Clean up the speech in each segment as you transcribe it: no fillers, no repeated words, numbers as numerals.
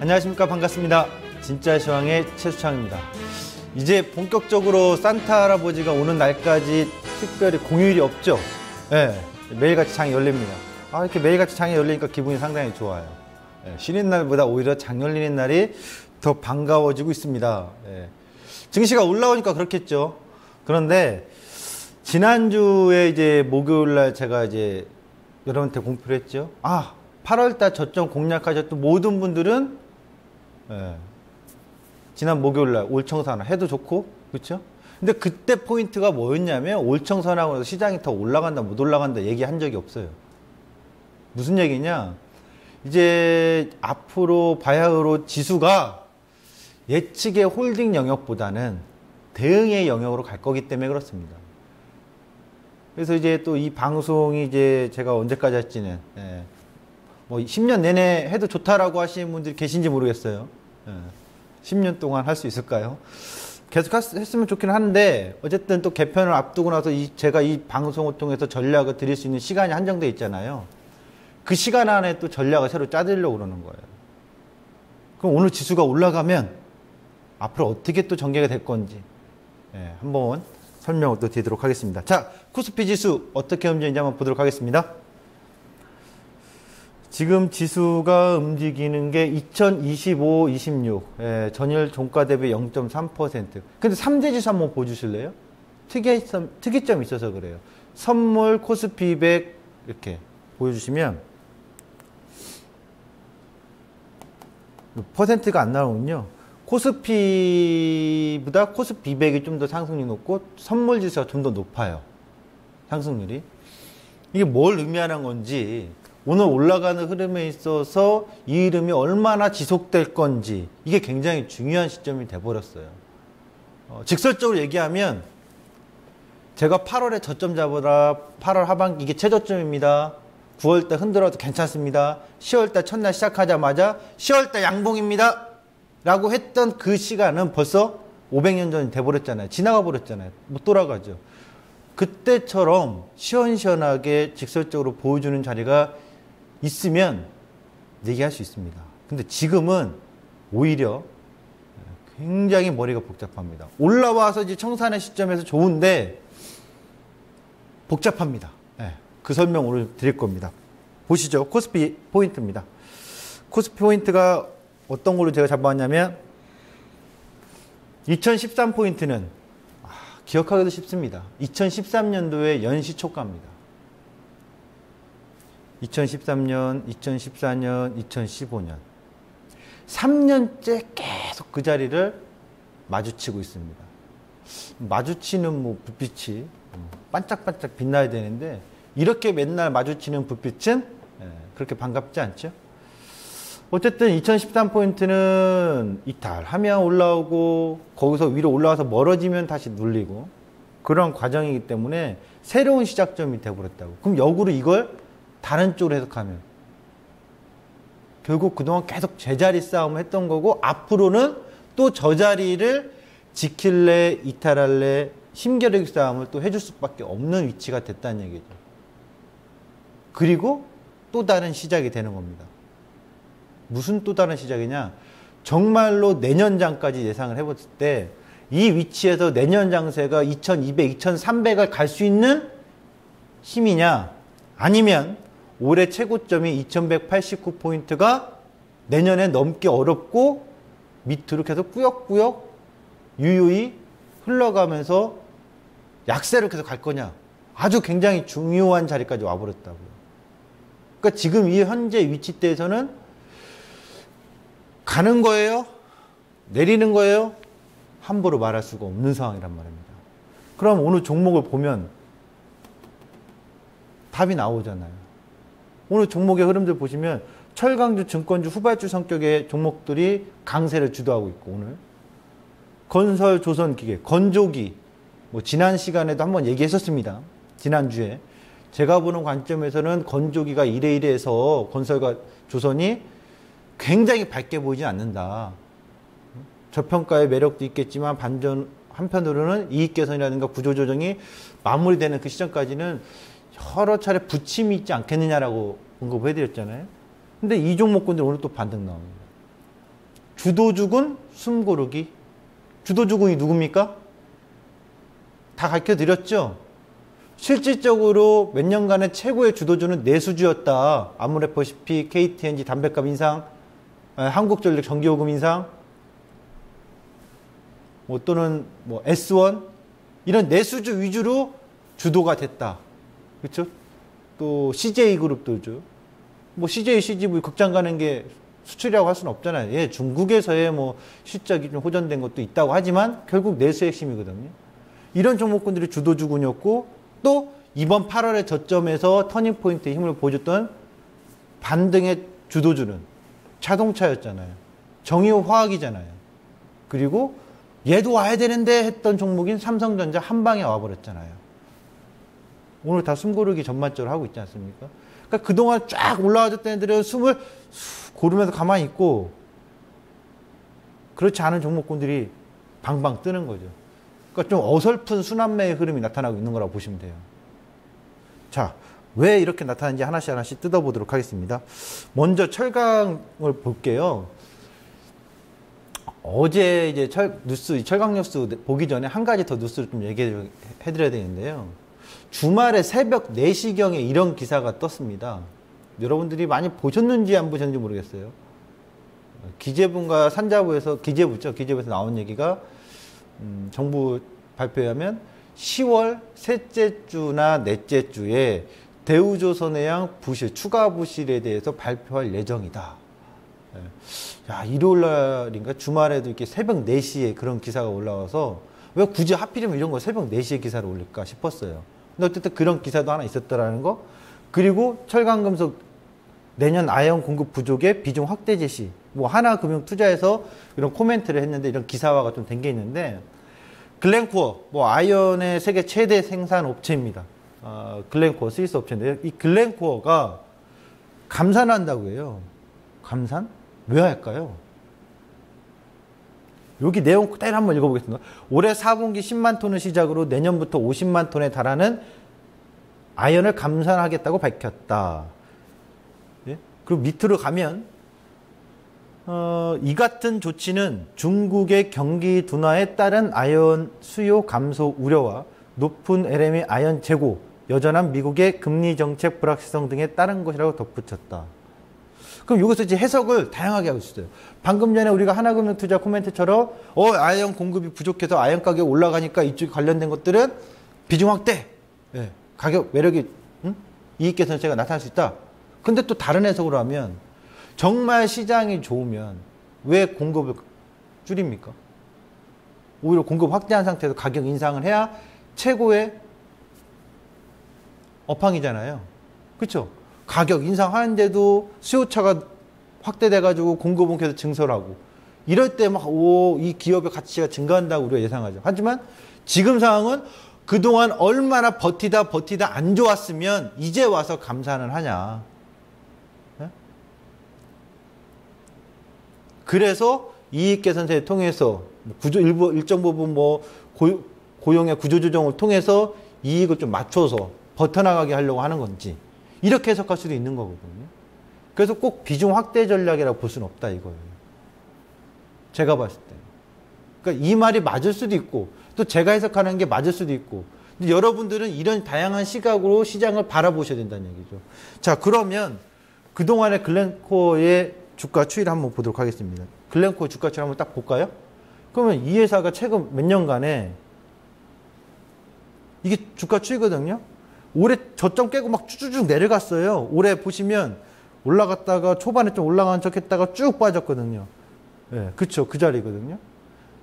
안녕하십니까. 반갑습니다. 진짜 시황의 최수창입니다. 이제 본격적으로 산타 할아버지가 오는 날까지 특별히 공휴일이 없죠. 네, 매일같이 장이 열립니다. 이렇게 매일같이 장이 열리니까 기분이 상당히 좋아요. 네, 쉬는 날보다 오히려 장 열리는 날이 더 반가워지고 있습니다. 네, 증시가 올라오니까 그렇겠죠. 그런데 지난주에 이제 목요일 날 제가 이제 여러분한테 공표를 했죠. 8월달 저점 공략하셨던 모든 분들은 지난 목요일날 올청산화 해도 좋고, 그렇죠? 근데 그때 포인트가 뭐였냐면 올청산화하고 나서 시장이 더 올라간다 못 올라간다 얘기한 적이 없어요. 무슨 얘기냐? 이제 앞으로 바야흐로 지수가 예측의 홀딩 영역보다는 대응의 영역으로 갈 거기 때문에 그렇습니다. 그래서 이제 또 이 방송이 이제 제가 언제까지 할지는 뭐 10년 내내 해도 좋다라고 하시는 분들이 계신지 모르겠어요. 10년 동안 할 수 있을까요? 계속 했으면 좋긴 한데 어쨌든 또 개편을 앞두고 나서 제가 이 방송을 통해서 전략을 드릴 수 있는 시간이 한정돼 있잖아요. 그 시간 안에 또 전략을 새로 짜드리려고 그러는 거예요. 그럼 오늘 지수가 올라가면 앞으로 어떻게 또 전개가 될 건지 한번 설명을 또 드리도록 하겠습니다. 자, 코스피 지수 어떻게 움직이는지 한번 보도록 하겠습니다. 지금 지수가 움직이는 게 2025, 26 전일 종가 대비 0.3%. 근데 3대 지수 한번 보여주실래요? 특이점이 있어서 그래요. 선물, 코스피 200 이렇게 보여주시면 퍼센트가 안 나오군요. 코스피보다 코스피 200이 좀 더 상승률이 높고 선물 지수가 좀 더 높아요. 상승률이. 이게 뭘 의미하는 건지, 오늘 올라가는 흐름에 있어서 이 흐름이 얼마나 지속될 건지, 이게 굉장히 중요한 시점이 돼버렸어요. 직설적으로 얘기하면 제가 8월에 저점 잡으라, 8월 하반기 이게 최저점입니다. 9월달 흔들어도 괜찮습니다. 10월달 첫날 시작하자마자 10월달 양봉입니다 라고 했던 그 시간은 벌써 500년 전이 돼버렸잖아요. 지나가 버렸잖아요. 못 돌아가죠. 그때처럼 시원시원하게 직설적으로 보여주는 자리가 있으면 얘기할 수 있습니다. 근데 지금은 오히려 굉장히 머리가 복잡합니다. 올라와서 이제 청산의 시점에서 좋은데 복잡합니다. 그 설명 오늘 드릴 겁니다. 보시죠. 코스피 포인트입니다. 코스피 포인트가 어떤 걸로 제가 잡아왔냐면 2013 포인트는 기억하기도 쉽습니다. 2013년도에 연시초가입니다. 2013년, 2014년, 2015년 3년째 계속 그 자리를 마주치고 있습니다. 마주치는 뭐 불빛이 반짝반짝 빛나야 되는데 이렇게 맨날 마주치는 불빛은 그렇게 반갑지 않죠? 어쨌든 2013 포인트는 이탈하면 올라오고 거기서 위로 올라와서 멀어지면 다시 눌리고 그런 과정이기 때문에 새로운 시작점이 되어버렸다고. 그럼 역으로 이걸 다른 쪽으로 해석하면 결국 그동안 계속 제자리 싸움을 했던 거고 앞으로는 또 저 자리를 지킬래 이탈할래 힘겨루기 싸움을 또 해줄 수밖에 없는 위치가 됐다는 얘기죠. 그리고 또 다른 시작이 되는 겁니다. 무슨 또 다른 시작이냐? 정말로 내년장까지 예상을 해봤을 때 이 위치에서 내년 장세가 2200, 2300을 갈 수 있는 힘이냐? 아니면 올해 최고점이 2189포인트가 내년에 넘기 어렵고 밑으로 계속 꾸역꾸역 유유히 흘러가면서 약세로 계속 갈 거냐? 아주 굉장히 중요한 자리까지 와버렸다고요. 그러니까 지금 이 현재 위치대에서는 가는 거예요? 내리는 거예요? 함부로 말할 수가 없는 상황이란 말입니다. 그럼 오늘 종목을 보면 답이 나오잖아요. 오늘 종목의 흐름들 보시면 철강주, 증권주, 후발주 성격의 종목들이 강세를 주도하고 있고 오늘 건설, 조선기계, 건조기 뭐 지난 시간에도 한번 얘기했었습니다. 지난주에 제가 보는 관점에서는 건조기가 이래이래해서 건설과 조선이 굉장히 밝게 보이진 않는다. 저평가의 매력도 있겠지만 한편으로는 이익 개선이라든가 구조조정이 마무리되는 그 시점까지는 여러 차례 부침이 있지 않겠느냐라고 언급을 해드렸잖아요. 근데 이 종목군들 오늘 또 반등 나옵니다. 주도주군, 숨고르기. 주도주군이 누굽니까? 다 가르쳐 드렸죠? 실질적으로 몇 년간의 최고의 주도주는 내수주였다. 아모레퍼시픽, KTNG 담배값 인상, 한국전력 전기요금 인상, 뭐 또는 뭐 S1 이런 내수주 위주로 주도가 됐다. 그렇죠? 또 CJ그룹도죠. 뭐 CJ, CGV 극장 가는 게 수출이라고 할 수는 없잖아요. 예, 중국에서의 뭐 실적이 좀 호전된 것도 있다고 하지만 결국 내수의 핵심이거든요. 이런 종목군들이 주도주군이었고 또 이번 8월의 저점에서 터닝포인트의 힘을 보여줬던 반등의 주도주는 자동차였잖아요. 정의호 화학이잖아요. 그리고 얘도 와야 되는데 했던 종목인 삼성전자 한 방에 와버렸잖아요. 오늘 다 숨고르기 전반적으로 하고 있지 않습니까? 그러니까 그동안 쫙 올라와줬던 애들은 숨을 고르면서 가만히 있고 그렇지 않은 종목군들이 방방 뜨는 거죠. 그러니까 좀 어설픈 순환매의 흐름이 나타나고 있는 거라고 보시면 돼요. 자, 왜 이렇게 나타나는지 하나씩 하나씩 뜯어보도록 하겠습니다. 먼저 철강을 볼게요. 어제 이제 철강 뉴스 보기 전에 한 가지 더 뉴스를 좀 얘기해 드려야 되는데요. 주말에 새벽 4시경에 이런 기사가 떴습니다. 여러분들이 많이 보셨는지 안 보셨는지 모르겠어요. 기재부인가 산자부에서, 기재부죠. 기재부에서 나온 얘기가, 정부 발표에 하면 10월 셋째 주나 넷째 주에 대우조선해양 부실, 추가 부실에 대해서 발표할 예정이다. 야, 일요일 날인가 주말에도 이렇게 새벽 4시에 그런 기사가 올라와서 왜 굳이 하필이면 이런 거 새벽 4시에 기사를 올릴까 싶었어요. 근데 어쨌든 그런 기사도 하나 있었더라는 거. 그리고 철강금속 내년 아이언 공급 부족의 비중 확대 제시. 뭐 하나금융투자에서 이런 코멘트를 했는데 이런 기사화가 좀 된 게 있는데 글렌코어, 뭐 아이언의 세계 최대 생산 업체입니다. 글렌코어 스위스 업체인데요. 이 글렌코어가 감산한다고 해요. 감산? 왜 할까요? 여기 내용 그대로 한번 읽어보겠습니다. 올해 4분기 10만 톤을 시작으로 내년부터 50만 톤에 달하는 아이언을 감산하겠다고 밝혔다. 예? 그리고 밑으로 가면 이 같은 조치는 중국의 경기 둔화에 따른 아이언 수요 감소 우려와 높은 LME 아이언 재고, 여전한 미국의 금리 정책 불확실성 등에 따른 것이라고 덧붙였다. 그럼 여기서 이제 해석을 다양하게 하고 있어요. 방금 전에 우리가 하나금융투자 코멘트처럼 아이언 공급이 부족해서 아이언 가격이 올라가니까 이쪽 관련된 것들은 비중 확대, 예, 가격 매력이 이익 개선세가 나타날 수 있다. 근데 또 다른 해석으로 하면 정말 시장이 좋으면 왜 공급을 줄입니까? 오히려 공급 확대한 상태에서 가격 인상을 해야 최고의 업황이잖아요. 그렇죠? 가격 인상하는데도 수요차가 확대돼가지고 공급은 계속 증설하고 이럴 때 막 이 기업의 가치가 증가한다고 우리가 예상하죠. 하지만 지금 상황은 그동안 얼마나 버티다 안 좋았으면 이제 와서 감산을 하냐. 네? 그래서 이익 개선세를 통해서 일정 부분 뭐 고용의 구조조정을 통해서 이익을 좀 맞춰서 버텨나가게 하려고 하는 건지 이렇게 해석할 수도 있는 거거든요. 그래서 꼭 비중 확대 전략이라고 볼 수는 없다 이거예요. 제가 봤을 때. 그러니까 이 말이 맞을 수도 있고 또 제가 해석하는 게 맞을 수도 있고 근데 여러분들은 이런 다양한 시각으로 시장을 바라보셔야 된다는 얘기죠. 자, 그러면 그동안의 글렌코어의 주가 추이를 한번 보도록 하겠습니다. 글렌코어 주가 추이를 한번 딱 볼까요? 그러면 이 회사가 최근 몇 년간에 이게 주가 추이거든요. 올해 저점 깨고 막 쭉쭉 내려갔어요. 올해 보시면 올라갔다가 초반에 좀 올라간 척 했다가 쭉 빠졌거든요. 예, 그쵸. 그 자리거든요.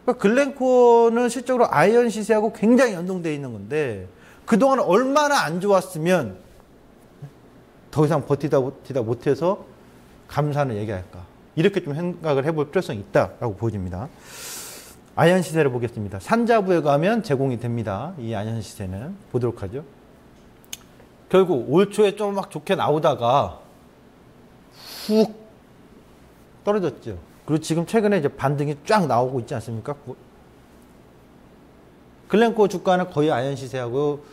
그러니까 글렌코어는 실적으로 아이언 시세하고 굉장히 연동되어 있는 건데 그동안 얼마나 안 좋았으면 더 이상 버티다 못해서 감산을 얘기할까. 이렇게 좀 생각을 해볼 필요성이 있다라고 보여집니다. 아이언 시세를 보겠습니다. 산자부에 가면 제공이 됩니다. 이 아이언 시세는. 보도록 하죠. 결국 올 초에 좀 막 좋게 나오다가 훅 떨어졌죠. 그리고 지금 최근에 이제 반등이 쫙 나오고 있지 않습니까? 글렌코어 주가는 거의 아이언 시세하고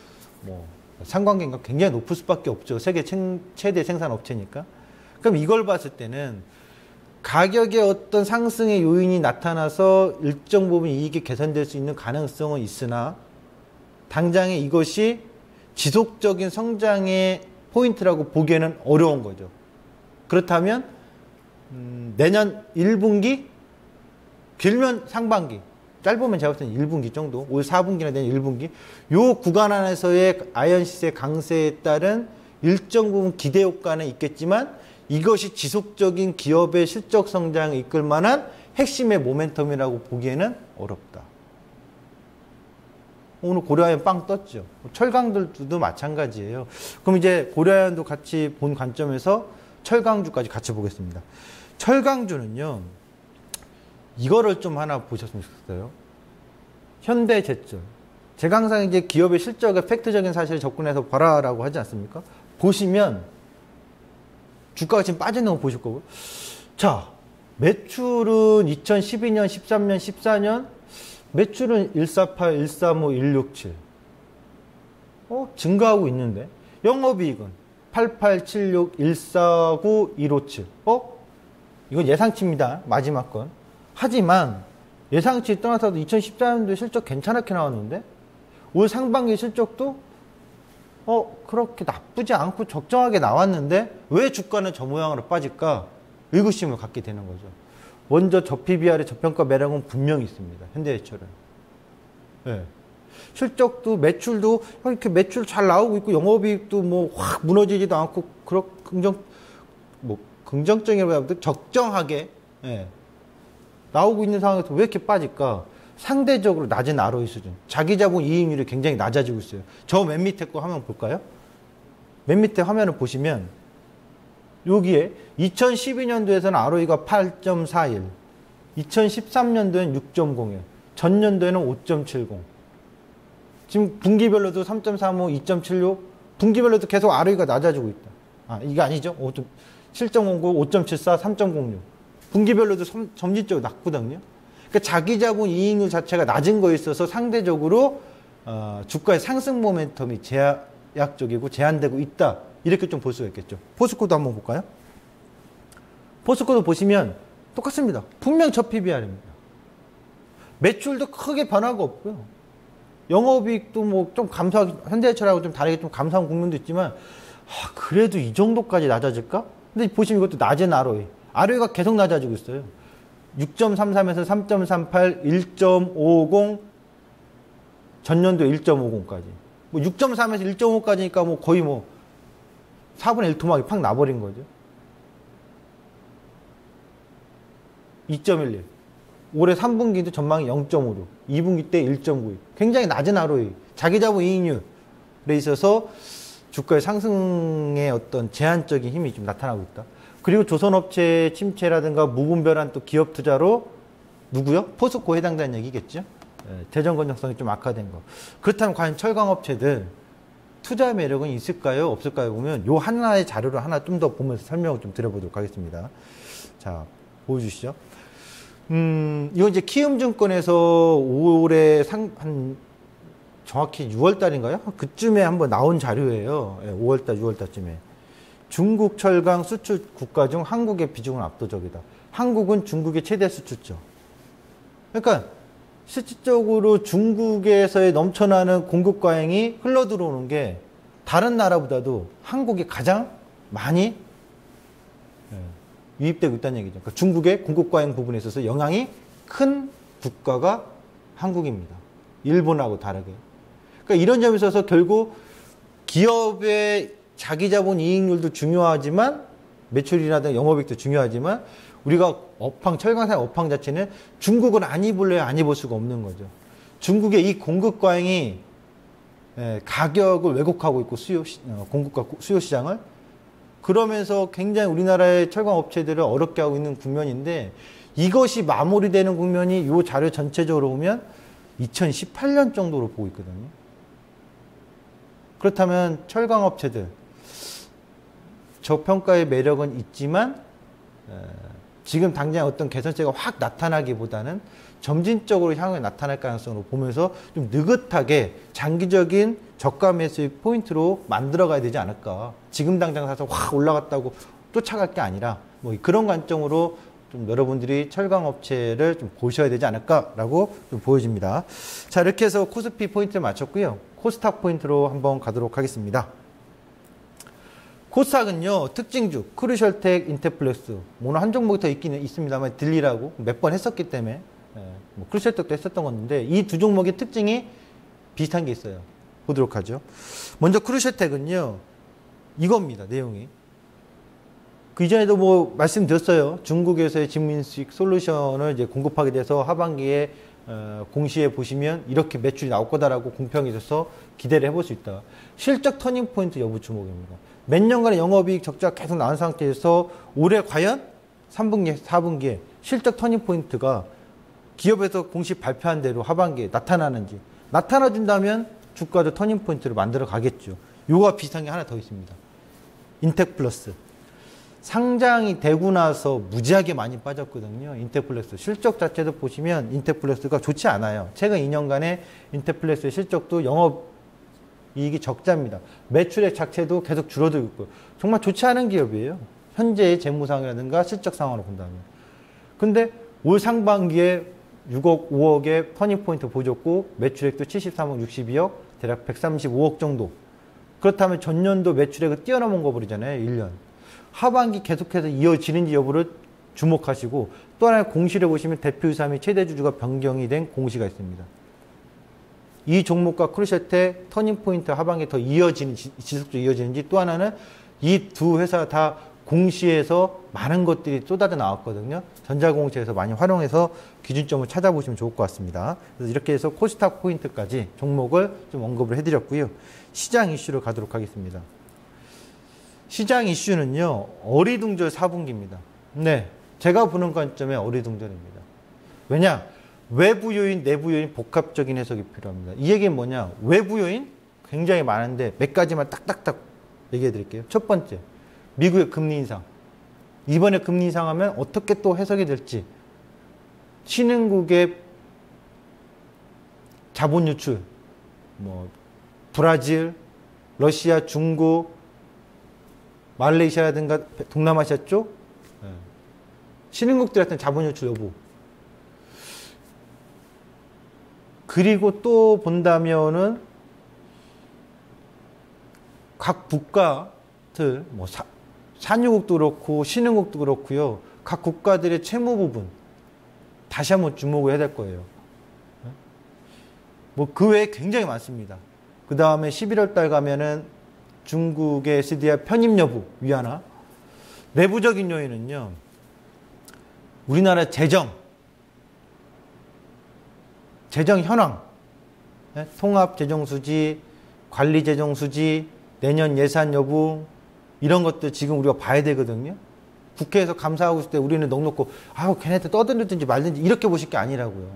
뭐 상관관계가 굉장히 높을 수밖에 없죠. 세계 최대 생산 업체니까. 그럼 이걸 봤을 때는 가격의 어떤 상승의 요인이 나타나서 일정 부분 이익이 개선될 수 있는 가능성은 있으나 당장에 이것이 지속적인 성장의 포인트라고 보기에는 어려운 거죠. 그렇다면 내년 1분기, 길면 상반기, 짧으면 제가 볼 때는 1분기 정도, 올 4분기나 내년 1분기 요 구간 안에서의 아이언 시세 강세에 따른 일정 부분 기대 효과는 있겠지만 이것이 지속적인 기업의 실적 성장을 이끌 만한 핵심의 모멘텀이라고 보기에는 어렵다. 오늘 고려아연 빵 떴죠. 철강들도 마찬가지예요. 그럼 이제 고려아연도 같이 본 관점에서 철강주까지 같이 보겠습니다. 철강주는요, 이거를 좀 하나 보셨으면 좋겠어요. 현대제철. 제가 항상 이제 기업의 실적의 팩트적인 사실을 접근해서 봐라라고 하지 않습니까? 보시면 주가가 지금 빠지는 거 보실 거고요. 자, 매출은 2012년, 13년, 14년 매출은 148, 135, 167 증가하고 있는데 영업이익은 88, 76, 149, 157 이건 예상치입니다. 마지막 건. 하지만 예상치 떠나서도 2014년도에 실적 괜찮게 나왔는데 올 상반기 실적도 그렇게 나쁘지 않고 적정하게 나왔는데 왜 주가는 저 모양으로 빠질까? 의구심을 갖게 되는 거죠. 먼저 저PBR의 저평가 매력은 분명히 있습니다. 현대제철은. 네. 실적도 매출도 이렇게 매출 잘 나오고 있고 영업이익도 뭐 확 무너지지도 않고 긍정적이라고 적정하게 나오고 있는 상황에서 왜 이렇게 빠질까? 상대적으로 낮은 ROE 수준, 자기 자본 이익률이 굉장히 낮아지고 있어요. 저 맨 밑에 거 화면 볼까요? 맨 밑에 화면을 보시면 여기에 2012년도에서는 ROE가 8.41, 2013년도에는 6.01, 전년도에는 5.70. 지금 분기별로도 3.35, 2.76, 분기별로도 계속 ROE가 낮아지고 있다. 이게 아니죠. 7.09, 5.74, 3.06. 분기별로도 점진적으로 낮거든요. 그러니까 자기 자본 이익률 자체가 낮은 거에 있어서 상대적으로 주가의 상승 모멘텀이 제약적이고 제한되고 있다. 이렇게 좀 볼 수가 있겠죠. 포스코도 한번 볼까요? 포스코도 보시면 똑같습니다. 분명 저PBR입니다. 매출도 크게 변화가 없고요. 영업이익도 뭐 좀 감소하기, 현대제철하고 좀 다르게 좀 감소한 국면도 있지만 그래도 이 정도까지 낮아질까? 근데 보시면 이것도 낮은 ROE. ROE가 계속 낮아지고 있어요. 6.33에서 3.38, 1.50, 전년도 1.50까지. 뭐 6.3에서 1.5까지니까 뭐 거의 뭐 4분의 1 토막이 팍 나버린 거죠. 2.11. 올해 3분기도 전망이 0.56, 2분기 때 1.92. 굉장히 낮은 ROE, 자기 자본 이익률에 있어서 주가의 상승의 어떤 제한적인 힘이 좀 나타나고 있다. 그리고 조선업체 침체라든가 무분별한 또 기업 투자로 누구요? 포스코에 해당되는 얘기겠죠. 재정 건전성이 좀 악화된 거. 그렇다면 과연 철강업체들 투자 매력은 있을까요? 없을까요? 보면 요 하나의 자료를 하나 좀 더 보면서 설명을 좀 드려보도록 하겠습니다. 자, 보여주시죠. 이건 이제 키움증권에서 올해 정확히 6월달인가요? 그쯤에 한번 나온 자료예요. 5월달, 6월달쯤에. 중국 철강 수출 국가 중 한국의 비중은 압도적이다. 한국은 중국의 최대 수출처. 그러니까 실질적으로 중국에서의 넘쳐나는 공급 과잉이 흘러 들어오는 게 다른 나라보다도 한국이 가장 많이 유입되고 있다는 얘기죠. 그러니까 중국의 공급 과잉 부분에 있어서 영향이 큰 국가가 한국입니다. 일본하고 다르게. 그러니까 이런 점에 있어서 결국 기업의 자기 자본 이익률도 중요하지만 매출이라든가 영업이익도 중요하지만 우리가 철강사의 업황 자체는 중국은 안 입을래야 안 입을 수가 없는 거죠. 중국의 이 공급 과잉이 가격을 왜곡하고 있고 공급과 수요 시장을 그러면서 굉장히 우리나라의 철강 업체들을 어렵게 하고 있는 국면인데 이것이 마무리되는 국면이 이 자료 전체적으로 보면 2018년 정도로 보고 있거든요. 그렇다면 철강 업체들 저평가의 매력은 있지만 지금 당장 어떤 개선세가 확 나타나기보다는 점진적으로 향후에 나타날 가능성으로 보면서 좀 느긋하게 장기적인 저가 매수의 포인트로 만들어가야 되지 않을까. 지금 당장 사서 확 올라갔다고 쫓아갈 게 아니라 뭐 그런 관점으로 좀 여러분들이 철강업체를 좀 보셔야 되지 않을까라고 좀 보여집니다. 자, 이렇게 해서 코스피 포인트를 맞췄고요. 코스닥 포인트로 한번 가도록 하겠습니다. 코스닥은요, 특징주, 크루셜텍, 인테플렉스, 오늘 한 종목이 더 있기는 있습니다만, 들리라고 몇 번 했었기 때문에, 뭐 크루셜텍도 했었던 건데, 이 두 종목의 특징이 비슷한 게 있어요. 보도록 하죠. 먼저 크루셜텍은요, 이겁니다, 내용이. 그 이전에도 뭐 말씀드렸어요. 중국에서의 진민식 솔루션을 이제 공급하게 돼서 하반기에 공시에 보시면 이렇게 매출이 나올 거다라고 공평이 돼서 기대를 해볼 수 있다. 실적 터닝포인트 여부 주목입니다. 몇 년간의 영업이익 적자가 계속 나온 상태에서 올해 과연 3분기, 4분기에 실적 터닝포인트가 기업에서 공식 발표한 대로 하반기에 나타나는지 나타나준다면 주가도 터닝포인트를 만들어 가겠죠. 요거와 비슷한 게 하나 더 있습니다. 인텍플러스. 상장이 되고 나서 무지하게 많이 빠졌거든요. 인테플렉스 실적 자체도 보시면 인테플렉스가 좋지 않아요. 최근 2년간의 인테플렉스의 실적도 영업이익이 적자입니다. 매출액 자체도 계속 줄어들고 있고 정말 좋지 않은 기업이에요. 현재의 재무상이라든가 실적 상황으로 본다면. 근데 올 상반기에 6억, 5억의 터닝포인트 보여줬고 매출액도 73억, 62억, 대략 135억 정도. 그렇다면 전년도 매출액을 뛰어넘은 거 버리잖아요. 1년. 하반기 계속해서 이어지는지 여부를 주목하시고 또 하나의 공시를 보시면 대표이사 및 최대 주주가 변경이 된 공시가 있습니다. 이 종목과 크루셜텍 터닝포인트 하반기 더 이어지는지 지속적으로 이어지는지 또 하나는 이 두 회사 다 공시에서 많은 것들이 쏟아져 나왔거든요. 전자공시에서 많이 활용해서 기준점을 찾아보시면 좋을 것 같습니다. 그래서 이렇게 해서 코스닥 포인트까지 종목을 좀 언급을 해드렸고요. 시장 이슈로 가도록 하겠습니다. 시장 이슈는요, 어리둥절 4분기입니다. 네, 제가 보는 관점에 어리둥절입니다. 왜냐? 외부 요인, 내부 요인 복합적인 해석이 필요합니다. 이 얘기는 뭐냐? 외부 요인 굉장히 많은데 몇 가지만 딱딱딱 얘기해 드릴게요. 첫 번째, 미국의 금리 인상. 이번에 금리 인상하면 어떻게 또 해석이 될지. 신흥국의 자본 유출, 뭐 브라질, 러시아, 중국, 말레이시아라든가 동남아시아 쪽 신흥국들한테는 자본 유출 여부. 그리고 또 본다면은 각 국가들 뭐 산유국도 그렇고 신흥국도 그렇고요. 각 국가들의 채무 부분 다시 한번 주목을 해야 될 거예요. 뭐 그 외에 굉장히 많습니다. 그 다음에 11월 달 가면은 중국의 SDR 편입 여부 위하나. 내부적인 요인은요, 우리나라 재정 현황, 통합 재정 수지, 관리 재정 수지, 내년 예산 여부, 이런 것들 지금 우리가 봐야 되거든요. 국회에서 감사하고 있을 때 우리는 넉넉고 아우 걔네들 떠들든지 말든지 이렇게 보실 게 아니라고요.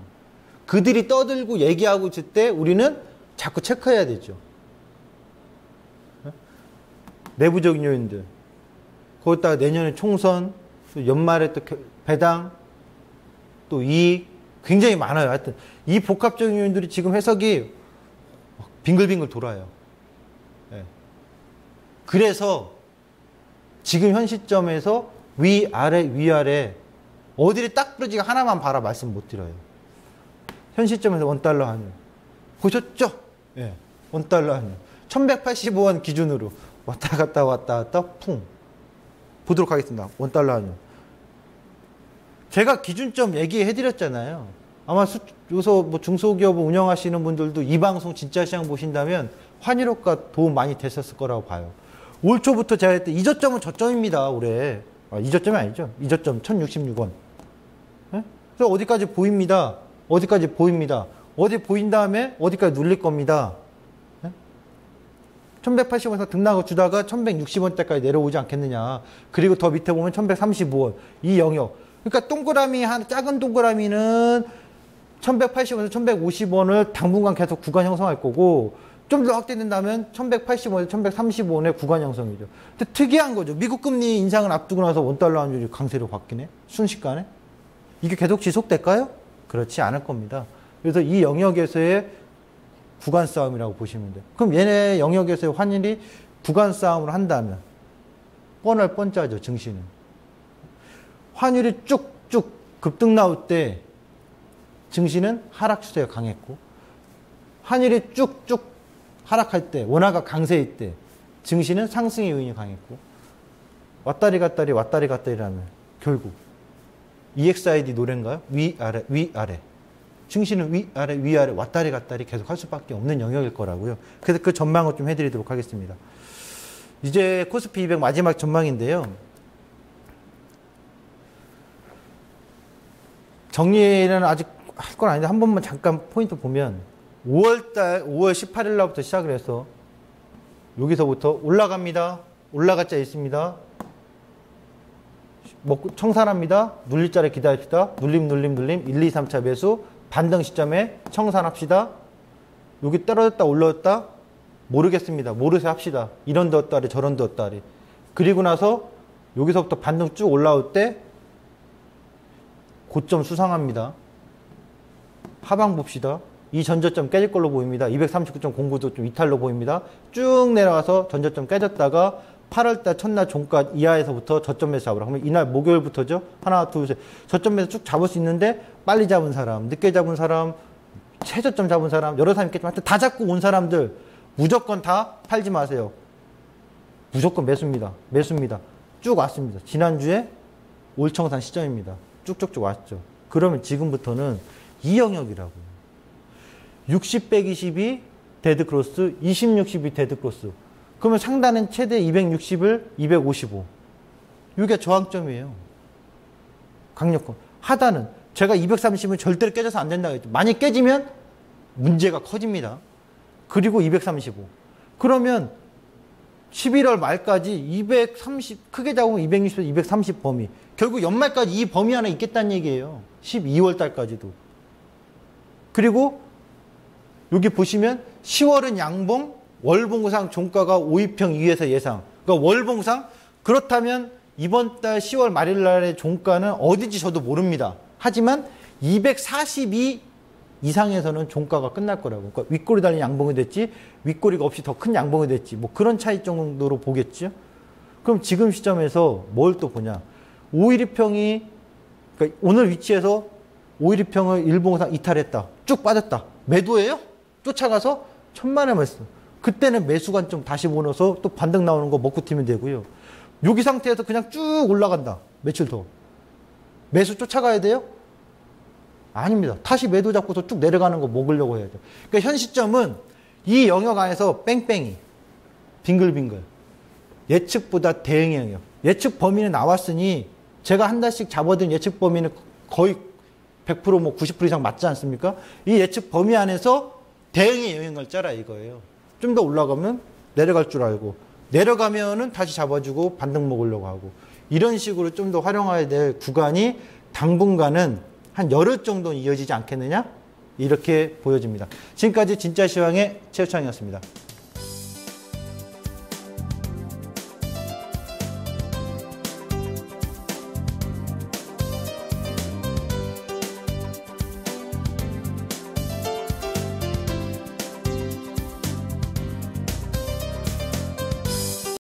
그들이 떠들고 얘기하고 있을 때 우리는 자꾸 체크해야 되죠. 내부적인 요인들, 거기다가 내년에 총선, 또 연말에 또 배당, 또 이익 굉장히 많아요. 하여튼 이 복합적인 요인들이 지금 해석이 빙글빙글 돌아요. 네. 그래서 지금 현 시점에서 위아래 어디를 딱 부러지게 하나만 봐라 말씀 못 드려요. 현 시점에서 원달러 환율 보셨죠? 네. 원달러 환율 1185원 기준으로 왔다 갔다 풍 보도록 하겠습니다. 원달러 환율. 제가 기준점 얘기해 드렸잖아요. 아마 요소 뭐 중소기업 운영하시는 분들도 이 방송 진짜 시장 보신다면 환율효과 도움 많이 됐었을 거라고 봐요. 올 초부터 제가 했던 이 저점은 저점입니다. 올해. 이 저점이 아니죠. 이 저점 1066원. 네? 그래서 어디까지 보입니다. 어디까지 보입니다. 어디 보인 다음에 어디까지 눌릴 겁니다. 1180원에서 등락을 주다가 1160원대까지 내려오지 않겠느냐. 그리고 더 밑에 보면 1135원. 이 영역. 그러니까 동그라미, 작은 동그라미는 1180원에서 1150원을 당분간 계속 구간 형성할 거고, 좀 더 확대된다면 1180원에서 1135원의 구간 형성이죠. 근데 특이한 거죠. 미국 금리 인상을 앞두고 나서 원달러 환율이 강세로 바뀌네. 순식간에. 이게 계속 지속될까요? 그렇지 않을 겁니다. 그래서 이 영역에서의 구간 싸움이라고 보시면 돼요. 그럼 얘네 영역에서의 환율이 구간 싸움을 한다면 뻔할 뻔짜죠. 증시는. 환율이 쭉 쭉 급등 나올 때 증시는 하락 추세가 강했고, 환율이 쭉쭉 하락할 때, 원화가 강세일 때 증시는 상승의 요인이 강했고, 왔다리 갔다리 왔다리 갔다리라면 결국 EXID 노래인가요? 위아래 위아래. 증시는 위아래 위아래 왔다리 갔다리 계속 할 수밖에 없는 영역일 거라고요. 그래서 그 전망을 좀 해드리도록 하겠습니다. 이제 코스피 200 마지막 전망인데요. 정리는 아직 할 건 아닌데 한 번만 잠깐 포인트 보면 5월 18일 날부터 시작을 해서 여기서부터 올라갑니다. 올라갈 자 있습니다. 먹고 청산합니다. 눌릴 자리 기다립시다. 눌림 1, 2, 3차 매수. 반등 시점에 청산합시다. 여기 떨어졌다 올라왔다 모르겠습니다. 모르세 합시다. 이런 데었다리 저런 데었다리. 그리고 나서 여기서부터 반등 쭉 올라올 때 고점 수상합니다. 하방 봅시다. 이 전저점 깨질 걸로 보입니다. 239.09도 좀 이탈로 보입니다. 쭉 내려가서 전저점 깨졌다가 8월달 첫날 종가 이하에서부터 저점 매수 잡으라. 그러면 이날 목요일부터죠. 하나, 둘, 셋. 저점 매수 쭉 잡을 수 있는데 빨리 잡은 사람, 늦게 잡은 사람, 최저점 잡은 사람, 여러 사람 있겠지만 다 잡고 온 사람들 무조건 다 팔지 마세요. 무조건 매수입니다. 매수입니다. 쭉 왔습니다. 지난주에 올청산 시점입니다. 쭉쭉쭉 왔죠. 그러면 지금부터는 이 영역이라고요. 60, 120이 데드크로스, 20, 60이 데드크로스. 그러면 상단은 최대 260을 255. 이게 저항점이에요. 강력권. 하단은 제가 230은 절대로 깨져서 안 된다고 했죠. 많이 깨지면 문제가 커집니다. 그리고 235. 그러면 11월 말까지 230, 크게 잡으면 260에서 230 범위. 결국 연말까지 이 범위 안에 있겠다는 얘기예요. 12월 달까지도. 그리고 여기 보시면 10월은 양봉, 월봉상 종가가 5위평 위에서 예상. 그러니까 월봉상 그렇다면 이번 달 10월 말일 날의 종가는 어디지 저도 모릅니다. 하지만 242 이상에서는 종가가 끝날 거라고. 그러니까 윗꼬리 달린 양봉이 됐지 윗꼬리가 없이 더 큰 양봉이 됐지 뭐 그런 차이 정도로 보겠죠. 그럼 지금 시점에서 뭘 또 보냐. 512평이 그러니까 오늘 위치에서 512평을 일봉상 이탈했다. 쭉 빠졌다. 매도예요? 쫓아가서 1000만에 매수. 그때는 매수 관점 다시 보너서 또 반등 나오는 거 먹고 튀면 되고요. 여기 상태에서 그냥 쭉 올라간다. 며칠 더. 매수 쫓아가야 돼요? 아닙니다. 다시 매도 잡고서 쭉 내려가는 거 먹으려고 해야 돼요. 그러니까 현 시점은 이 영역 안에서 뺑뺑이, 빙글빙글. 예측보다 대응의 영역. 예측 범위는 나왔으니 제가 한 달씩 잡아둔 예측 범위는 거의 100% 뭐 90% 이상 맞지 않습니까? 이 예측 범위 안에서 대응의 영역을 짜라 이거예요. 좀 더 올라가면 내려갈 줄 알고 내려가면은 다시 잡아주고 반등 먹으려고 하고 이런 식으로 좀 더 활용해야 될 구간이 당분간은 한 열흘 정도는 이어지지 않겠느냐? 이렇게 보여집니다. 지금까지 진짜 시황의 최우창이었습니다.